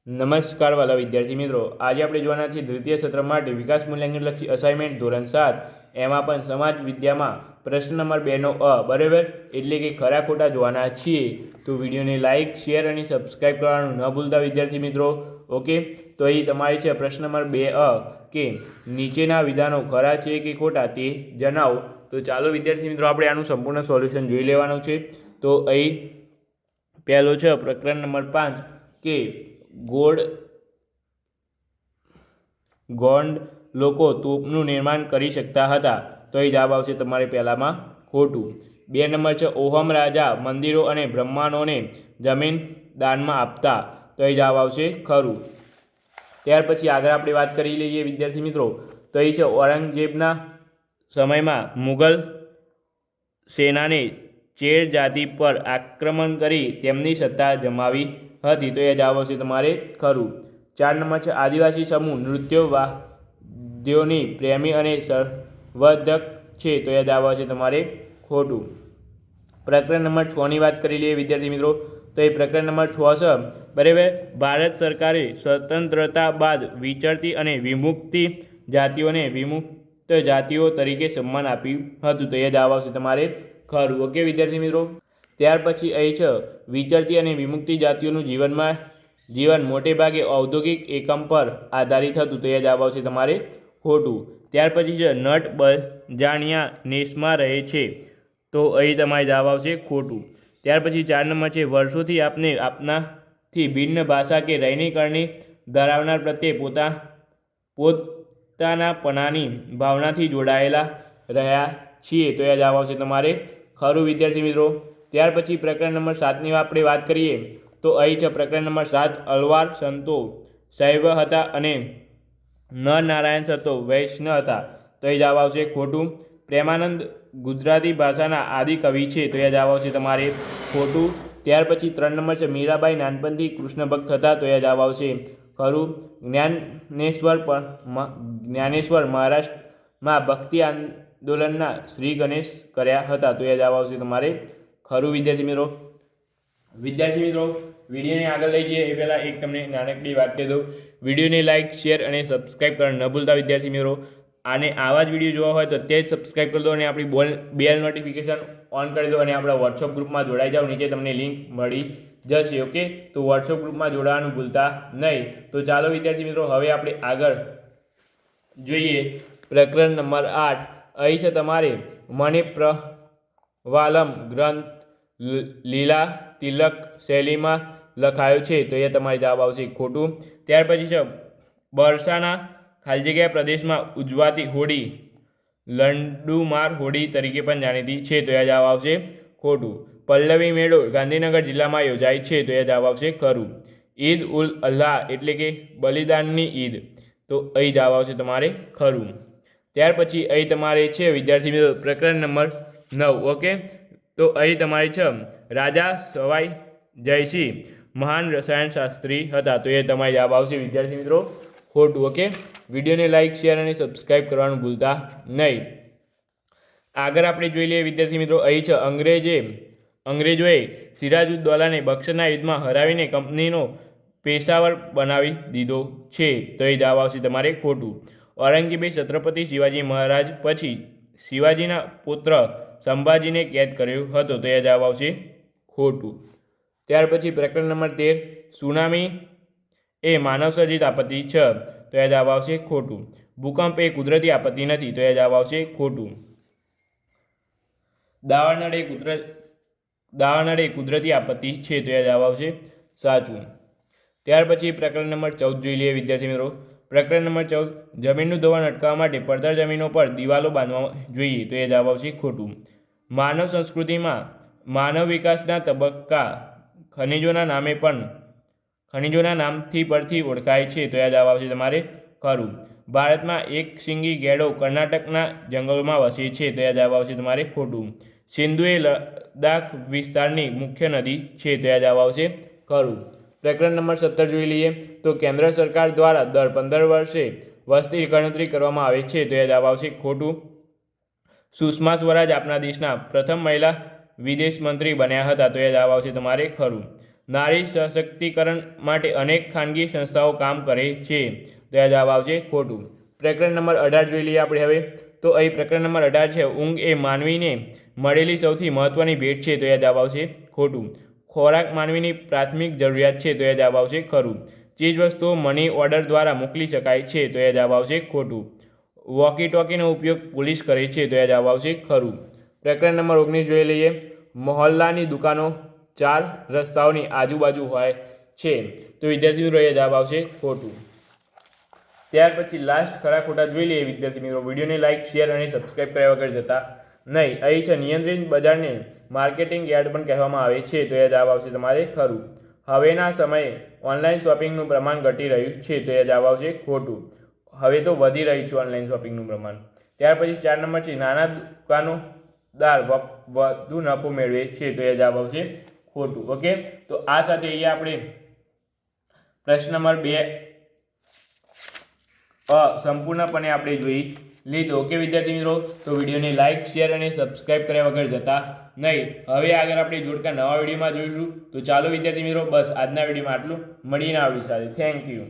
નમસ્કાર વાલા વિદ્યાર્થી મિત્રો, આજે આપણે જોવાના છીએ દ્વિતીય સત્ર માટે વિકાસ મૂલ્યાંકનલક્ષી અસાઇનમેન્ટ ધોરણ 7, એમાં પણ સમાજ વિદ્યામાં પ્રશ્ન નંબર 2નો અ, બરાબર, એટલે કે ખરા ખોટા જોવાના છીએ. તો વિડીયોને લાઇક, શેર અને સબસ્ક્રાઈબ કરવાનું ન ભૂલતા વિદ્યાર્થી મિત્રો. ઓકે, તો અહીં તમારી છે પ્રશ્ન નંબર 2 અ કે નીચેના વિધાનો ખરા છે કે ખોટા તે જણાવો. તો ચાલો વિદ્યાર્થી મિત્રો આપણે આનું સંપૂર્ણ સોલ્યુશન જોઈ લેવાનું છે. તો અહીં પહેલો છે પ્રકરણ નંબર 5 કે ગોંડ લોકો તોપનું નિર્માણ કરી શકતા હતા. તો એ જવાબ આવશે તમારે પહેલામાં ખોટું. 2 નંબર છે ઓહમ રાજા મંદિરો અને બ્રાહ્મણોને જમીન દાનમાં આપતા. તો એ જવાબ આવશે ખરું. ત્યાર પછી આગળ આપણે વાત કરી લઈએ વિદ્યાર્થી મિત્રો. તો એ છે ઔરંગઝેબના સમયમાં મુગલ સેનાને ચેર જાતિ પર આક્રમણ કરી તેમની સત્તા જમાવી હતી. તો એ જવાબ આવશે તમારે ખરું. 4 નંબર છે આદિવાસી સમૂહ નૃત્યો વાદ્યોની પ્રેમી અને સંવર્ધક છે. તો એ જવાબ આવશે તમારે ખોટું. પ્રકરણ નંબર 6ની વાત કરી લઈએ વિદ્યાર્થી મિત્રો. તો એ પ્રકરણ નંબર 6 છે, બરાબર. ભારત સરકારે સ્વતંત્રતા બાદ વિચરતી અને વિમુક્તિ જાતિઓને વિમુક્ત જાતિઓ તરીકે સન્માન આપ્યું હતું. તો એ જવાબ આવશે તમારે ખરું. ઓકે વિદ્યાર્થી મિત્રો. ત્યાર પછી અહીં છે વિચરતી અને વિમુક્તિ જાતિઓનું જીવન મોટે ભાગે ઔદ્યોગિક એકમ પર આધારિત હતું. તો એ જવાબ આવશે તમારે ખોટું. ત્યાર પછી છે નટ બજાણિયા નેસમાં રહે છે. તો અહીં તમારે જવાબ આવશે ખોટું. ત્યાર પછી 4 નંબર છે વર્ષોથી આપને આપનાથી ભિન્ન ભાષા કે રહેણી કરણી ધરાવનાર પ્રત્યે પોતાનાપણાની ભાવનાથી જોડાયેલા રહ્યા છીએ. તો એ જવાબ આવશે તમારે ખરું વિદ્યાર્થી મિત્રો. ત્યાર પછી પ્રકરણ નંબર 7ની આપણે વાત કરીએ. તો અહીં છે પ્રકરણ નંબર 7 અલવાર સંતો શૈવ હતા અને નરનારાયણ સંતો વૈષ્ણવ હતા. તો એ જવાબ આવશે ખોટું. પ્રેમાનંદ ગુજરાતી ભાષાના આદિ કવિ છે. તો એ જવાબ આવશે તમારે ખોટું. ત્યાર પછી 3 નંબર છે મીરાબાઈ નાનપણથી કૃષ્ણ ભક્ત હતા. તો એ જવાબ આવશે ખરું. જ્ઞાનેશ્વર મહારાષ્ટ્રમાં ભક્તિ આંદોલનના શ્રી ગણેશ કર્યા હતા. તો એ જવાબ આવશે તમારે ખરું વિદ્યાર્થી મિત્રો. વિડીયોને આગળ લઈ જઈએ એ પહેલાં એક તમને નાનકડી વાત કહી દઉં. વિડીયોને લાઇક, શેર અને સબસ્ક્રાઈબ કરવાનું ન ભૂલતા વિદ્યાર્થી મિત્રો. અને આવા જ વિડીયો જોવા હોય તો તે જ સબસ્ક્રાઈબ કરી દો અને આપણી બેલ નોટિફિકેશન ઓન કરી દો અને આપણા વોટ્સઅપ ગ્રુપમાં જોડાઈ જાઓ. નીચે તમને લિંક મળી જશે. ઓકે, તો વોટ્સઅપ ગ્રુપમાં જોડાવાનું ભૂલતા નહીં. તો ચાલો વિદ્યાર્થી મિત્રો હવે આપણે આગળ જોઈએ પ્રકરણ નંબર 8. અહીં છે તમારે મને પ્રવાલમ ગ્રંથ લીલા તિલક શૈલીમાં લખાયો છે. તો એ તમારે જવાબ આવશે ખોટું. ત્યાર પછી છે બરસાના ખાલી જગ્યા પ્રદેશમાં ઉજવાતી હોળી લંડુમાર હોળી તરીકે પણ જાણીતી છે. તો એ જવાબ આવશે ખોટું. પલ્લવી મેળો ગાંધીનગર જિલ્લામાં યોજાય છે. તો એ જવાબ આવશે ખરું. ઈદ ઉલ અલ્લાહ એટલે કે બલિદાનની ઈદ. તો અહીં જવાબ આવશે તમારે ખરું. ત્યાર પછી અહીં તમારે છે વિદ્યાર્થી મિત્રો પ્રકરણ નંબર 9. ઓકે, તો અહીં તમારે છે રાજા સવાઈ જયસિંહ મહાન રસાયણશાસ્ત્રી હતા. તો એ તમારે જવાબ આવશે વિદ્યાર્થી મિત્રો ખોટું. ઓકે, વિડીયોને લાઇક, શેર અને સબસ્ક્રાઈબ કરવાનું ભૂલતા નહીં. આગળ આપણે જોઈ લઈએ વિદ્યાર્થી મિત્રો. અહીં છે અંગ્રેજોએ સિરાજુદ્દૌલાને બક્સરના યુદ્ધમાં હરાવીને કંપનીનો પેશાવર બનાવી દીધો છે. તો એ જવાબ આવશે તમારે ખોટું. ઔરંગઝેબે છત્રપતિ શિવાજી મહારાજ પછી શિવાજીના પુત્ર સંભાજીને કેદ કર્યો હતો. તો એ જવાબ આવશે ખોટું. ત્યાર પછી પ્રકરણ નંબર 13 સુનામી એ માનવસર્જિત આપત્તિ છે. તો એ જવાબ આવશે ખોટું. ભૂકંપ એ કુદરતી આપત્તિ નથી. તો એ જવાબ આવશે ખોટું. દાવાનળ એ કુદરતી આપત્તિ છે. તો એ જવાબ આવશે સાચું. ત્યાર પછી પ્રકરણ નંબર 14 જોઈ લઈએ વિદ્યાર્થી મિત્રો. પ્રકરણ નંબર 14 જમીનનું ધોવાણ અટકાવવા માટે પડતર જમીનો પર દિવાલો બાંધવા જોઈએ. તો એ જવાબ આવશે ખોટું. માનવ સંસ્કૃતિમાં માનવ વિકાસના તબક્કા ખનિજોના નામથી પરથી ઓળખાય છે. તો એ જવાબ આવશે તમારે ખરું. ભારતમાં એક શીંગી ગેંડો કર્ણાટકના જંગલોમાં વસે છે. તો એ જવાબ આવશે તમારે ખોટું. સિંધુ એ લદ્દાખ વિસ્તારની મુખ્ય નદી છે. તો એ જવાબ આવશે ખરું. પ્રકરણ નંબર 17 જોઈ લઈએ. તો કેન્દ્ર સરકાર દ્વારા દર 15 વર્ષે વસ્તી ગણતરી કરવામાં આવે છે. તો એ જવાબ આવશે ખોટું. સુષ્મા સ્વરાજ આપણા દેશના પ્રથમ મહિલા વિદેશ મંત્રી બન્યા હતા. તો એ જવાબ આવશે તમારે ખરું. નારી સશક્તિકરણ માટે અનેક ખાનગી સંસ્થાઓ કામ કરે છે, તો આ જવાબ આવશે ખોટું. પ્રકરણ નંબર 18 જોઈ લઈએ આપણે હવે. તો અહીં પ્રકરણ નંબર 18 છે, ઊંઘ એ માનવીને મળેલી સૌથી મહત્વની ભેટ છે, તો એ જવાબ આવશે ખોટું. ખોરાક માનવીની પ્રાથમિક જરૂરિયાત છે, તો એ જવાબ આવશે ખરું. ચીજ વસ્તુઓ મની ઓર્ડર દ્વારા મોકલી શકાય છે, તો એ જવાબ આવશે ખોટું. વોકી ટોકીનો ઉપયોગ પોલીસ કરે છે, તો એ જવાબ આવશે ખરું. પ્રકરણ નંબર 19 જોઈ લઈએ. મહોલ્લાની દુકાનો 4 રસ્તાઓની આજુબાજુ હોય છે, તો વિદ્યાર્થી મિત્રો એ જવાબ આવશે ખોટું. ત્યાર પછી લાસ્ટ ખરા ખોટા જોઈ લઈએ વિદ્યાર્થી મિત્રો. વિડીયોને લાઇક, શેર અને સબસ્ક્રાઇબ કર્યા વગર જતા નહીં. અહીં છે નિયંત્રિત બજારને માર્કેટિંગ યાર્ડ પણ કહેવામાં આવે છે, તો એ જવાબ આવશે તમારે ખરું. હવેના સમયે ઓનલાઈન શોપિંગનું પ્રમાણ ઘટી રહ્યું છે, તો એ જવાબ આવશે ખોટું. હવે તો વધી રહ્યું છે ઓનલાઈન શોપિંગનું પ્રમાણ. ત્યાર પછી 4 નંબર છે, નાના દુકાનોદાર વધુ નફો મેળવે છે, તો એ જવાબ આવશે ખોટું. ઓકે, તો આ સાથે અહીંયા આપણે પ્રશ્ન નંબર 2 સંપૂર્ણપણે આપણે જોઈ લીધો. ઓકે વિદ્યાર્થી મિત્રો, તો વિડીયોને લાઇક, શેર અને સબસ્ક્રાઇબ કર્યા વગર જતા નહીં. હવે આગળ આપણે જોડકા નવા વિડીયોમાં જોઈશું. તો ચાલો વિદ્યાર્થી મિત્રો, બસ આજના વિડીયોમાં આટલું. મળીને આવડી સાથે. Thank you.